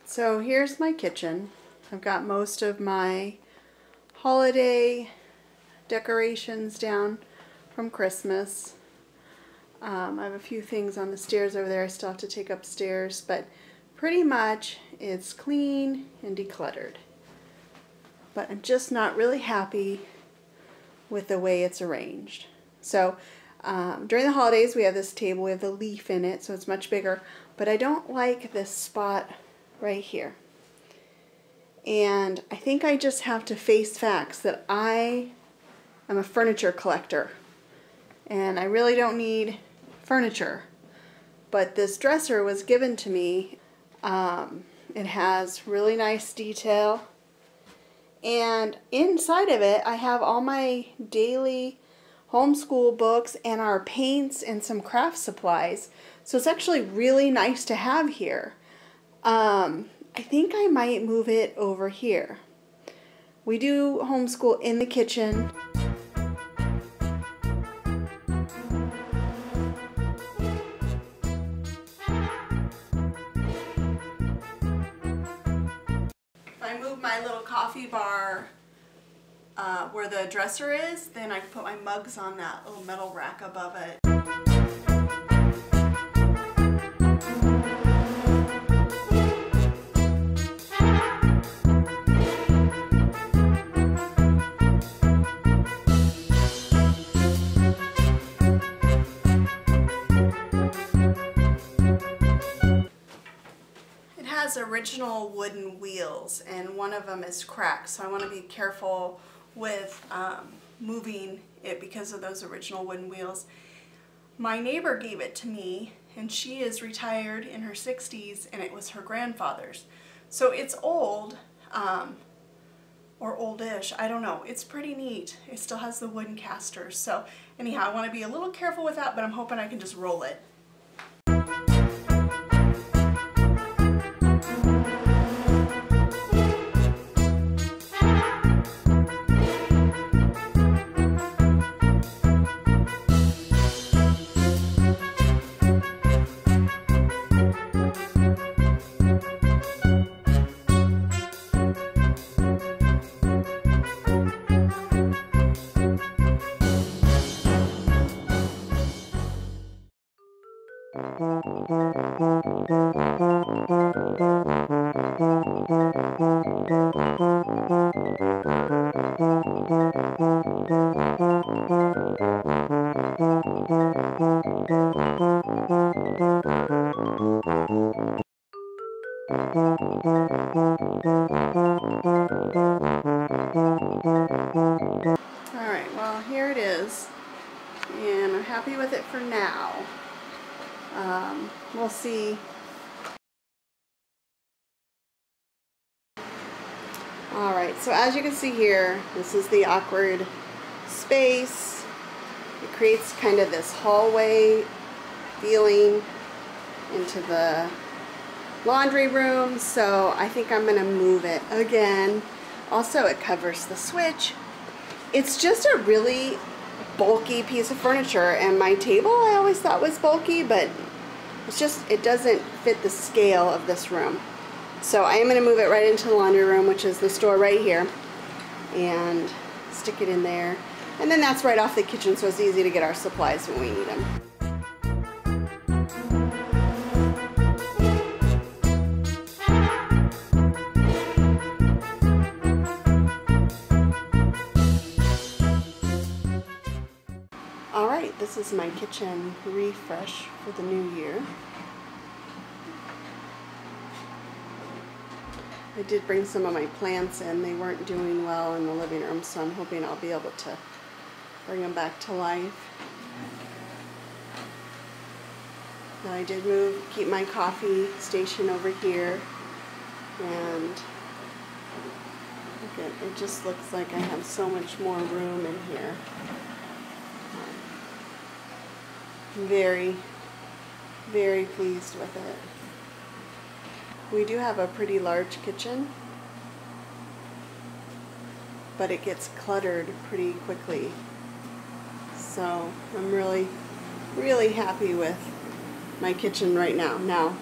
So here's my kitchen. I've got most of my holiday decorations down from Christmas. I have a few things on the stairs over there I still have to take upstairs, but pretty much it's clean and decluttered. But I'm just not really happy with the way it's arranged. So during the holidays we have this table, we have the leaf in it, so it's much bigger, but I don't like this spot right here. And I think I just have to face facts that I am a furniture collector and I really don't need furniture. But this dresser was given to me. It has really nice detail, and inside of it I have all my daily homeschool books and our paints and some craft supplies. So it's actually really nice to have here. I think I might move it over here. We do homeschool in the kitchen. If I move my little coffee bar where the dresser is, then I can put my mugs on that little metal rack above it. Original wooden wheels, and one of them is cracked, so I want to be careful with moving it because of those original wooden wheels. My neighbor gave it to me, and she is retired in her 60s, and it was her grandfather's, so it's old, or oldish, I don't know. It's pretty neat. It still has the wooden casters, so anyhow, I want to be a little careful with that, but I'm hoping I can just roll it. Alright, well here it is, and I'm happy with it for now. We'll see. Alright, so as you can see here, this is the awkward space. It creates kind of this hallway feeling into the laundry room, so I think I'm going to move it again. Also, it covers the switch. It's just a really bulky piece of furniture, and my table I always thought was bulky, but it's just, it doesn't fit the scale of this room. So I am going to move it right into the laundry room, which is this door right here, and stick it in there. And then that's right off the kitchen, so it's easy to get our supplies when we need them. Alright, this is my kitchen refresh for the new year. I did bring some of my plants in. They weren't doing well in the living room, so I'm hoping I'll be able to bring them back to life. Now I did keep my coffee station over here, and look at, it just looks like I have so much more room in here. I'm very, very pleased with it. We do have a pretty large kitchen, but it gets cluttered pretty quickly. So I'm really, really happy with my kitchen right now. Now,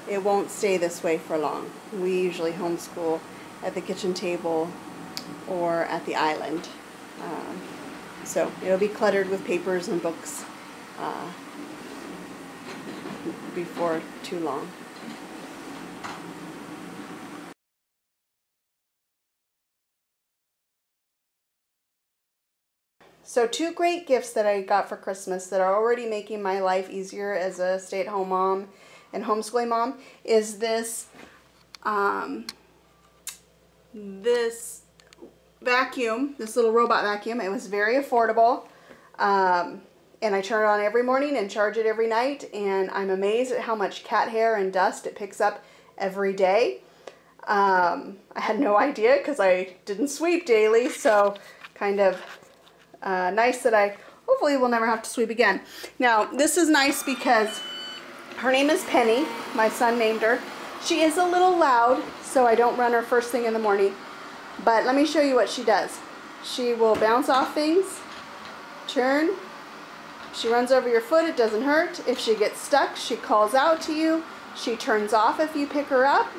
it won't stay this way for long. We usually homeschool at the kitchen table or at the island. So it'll be cluttered with papers and books before too long. So 2 great gifts that I got for Christmas that are already making my life easier as a stay-at-home mom and homeschooling mom is this this vacuum, this little robot vacuum. It was very affordable, and I turn it on every morning and charge it every night, and I'm amazed at how much cat hair and dust it picks up every day. I had no idea because I didn't sweep daily, so kind of nice that I hopefully will never have to sweep again. Now this is nice because her name is Penny. My son named her. She is a little loud, so I don't run her first thing in the morning. But let me show you what she does. She will bounce off things, turn. She runs over your foot, it doesn't hurt. If she gets stuck, she calls out to you. She turns off if you pick her up.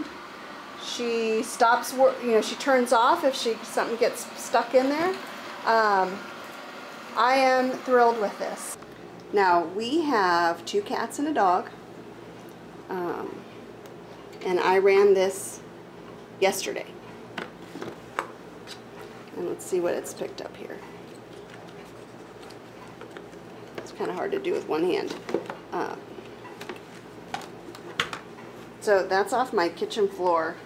She stops, she turns off if something gets stuck in there. I am thrilled with this. Now we have 2 cats and a dog, and I ran this yesterday. And let's see what it's picked up here. It's kind of hard to do with one hand. So that's off my kitchen floor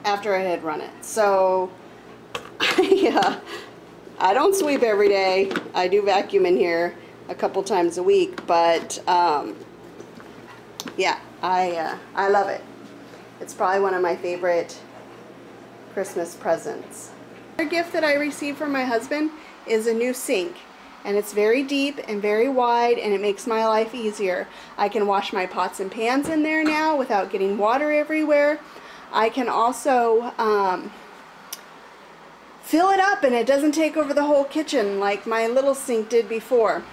after I had run it. So I don't sweep every day. I do vacuum in here a couple times a week, but yeah, I love it. It's probably one of my favorite Christmas presents. Another gift that I received from my husband is a new sink, and it's very deep and very wide, and it makes my life easier. I can wash my pots and pans in there now without getting water everywhere. I can also fill it up and it doesn't take over the whole kitchen like my little sink did before.